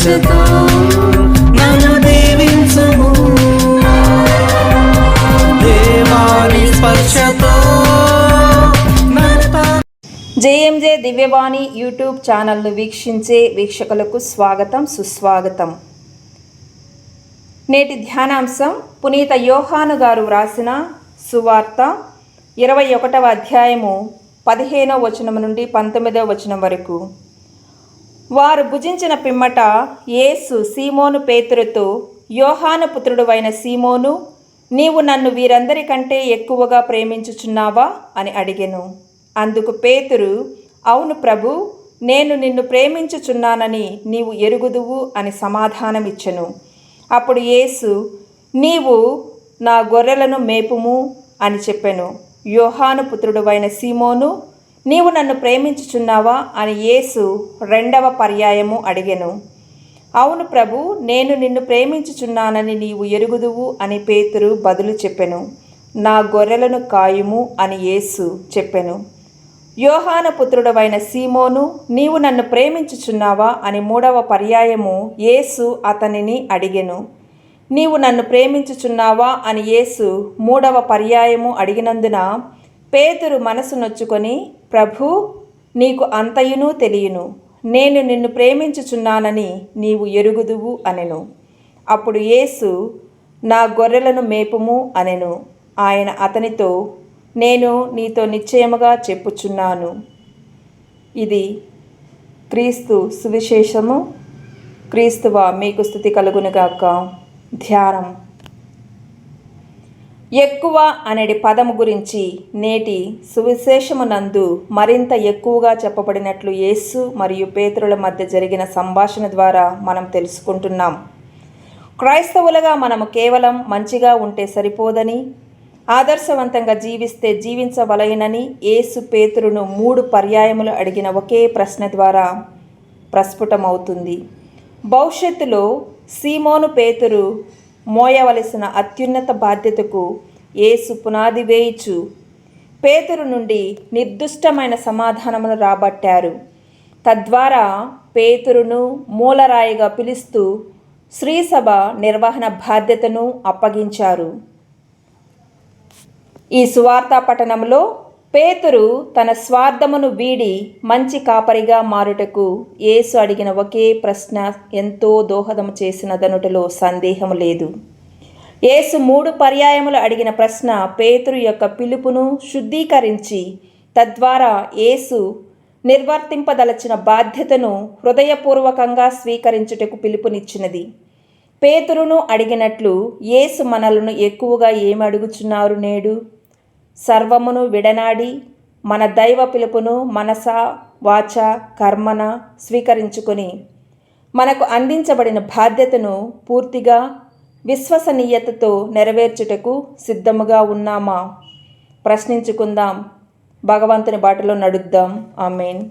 స్పర్శతో నన్ను దీవించుము, దేవాని స్పర్శతో. జేఎంజే దివ్యవాణి యూట్యూబ్ ఛానల్ను వీక్షించే వీక్షకులకు స్వాగతం, సుస్వాగతం. నేటి ధ్యానాంశం పునీత యోహాను గారు వ్రాసిన సువార్త 21వ అధ్యాయము 15వ వచనం నుండి 19వ వచనం వరకు. వారు భుజించిన పిమ్మట యేసు సీమోను పేతురుతో, యోహాను పుత్రుడువైన సీమోను, నీవు నన్ను వీరందరికంటే ఎక్కువగా ప్రేమించుచున్నావా అని అడిగెను. అందుకు పేతురు, అవును ప్రభు, నేను నిన్ను ప్రేమించుచున్నానని నీవు ఎరుగుదువు అని సమాధానమిచ్చెను. అప్పుడు యేసు, నీవు నా గొర్రెలను మేపుము అని చెప్పెను. యోహాను పుత్రుడువైన సీమోను, నీవు నన్ను ప్రేమించుచున్నావా అని యేసు రెండవ పర్యాయము అడిగెను. అవును ప్రభు, నేను నిన్ను ప్రేమించుచున్నానని నీవు ఎరుగుదువు అని పేతురు బదులు చెప్పెను. నా గొర్రెలను కాయుము అని యేసు చెప్పెను. యోహాను పుత్రుడవైన సీమోను, నీవు నన్ను ప్రేమించుచున్నావా అని మూడవ పర్యాయము యేసు అతనిని అడిగెను. నీవు నన్ను ప్రేమించుచున్నావా అని యేసు మూడవ పర్యాయము అడిగినందున పేతురు మనసు నొచ్చుకొని, ప్రభు, నీకు అంతయును తెలియను, నేను నిన్ను ప్రేమించుచున్నానని నీవు ఎరుగుదువు అనెను. అప్పుడు యేసు, నా గొర్రెలను మేపుము అనెను. ఆయన అతనితో, నేను నీతో నిశ్చయముగా చెప్పుచున్నాను. ఇది క్రీస్తు సువిశేషము. క్రీస్తువా మీకు స్తుతి కలుగునుగాక. ధ్యానం. ఎక్కువ అనేది పదము గురించి నేటి సువిశేషమునందు మరింత ఎక్కువగా చెప్పబడినట్లు యేసు మరియు పేతురుల మధ్య జరిగిన సంభాషణ ద్వారా మనం తెలుసుకుంటున్నాం. క్రైస్తవులుగా మనము కేవలం మంచిగా ఉంటే సరిపోదని, ఆదర్శవంతంగా జీవిస్తే జీవించవలెనని యేసు పేతురును 3 పర్యాయములు అడిగిన ఒకే ప్రశ్న ద్వారా ప్రస్ఫుటమవుతుంది. భవిష్యత్తులో సీమోను పేతురు మోయవలసిన అత్యున్నత బాధ్యతకు యేసు పునాది వేయిచు పేతురు నుండి నిర్దిష్టమైన సమాధానమును రాబట్టారు. తద్వారా పేతురును మూలరాయిగా పిలుస్తూ శ్రీసభ నిర్వహణ బాధ్యతను అప్పగించారు. ఈ సువార్తా పఠనంలో పేతురు తన స్వార్థమును వీడి మంచి కాపరిగా మారుటకు యేసు అడిగిన ఒకే ప్రశ్న ఎంతో దోహదము చేసినదనుటలో సందేహము లేదు. యేసు 3 పర్యాయములు అడిగిన ప్రశ్న పేతురు యొక్క పిలుపును శుద్ధీకరించి తద్వారా యేసు నిర్వర్తింపదలచిన బాధ్యతను హృదయపూర్వకంగా స్వీకరించుటకు పిలుపునిచ్చినది. పేతురును అడిగినట్లు యేసు మనలను ఎక్కువగా ఏమి అడుగుచున్నారు నేడు? సర్వమును విడనాడి మన దైవ పిలుపును మనస, వాచ, కర్మన స్వీకరించుకొని మనకు అందించబడిన బాధ్యతను పూర్తిగా విశ్వసనీయతతో నెరవేర్చుటకు సిద్ధముగా ఉన్నామా? ప్రశ్నించుకుందాం. భగవంతుని బాటలో నడుద్దాం. ఆమేన్.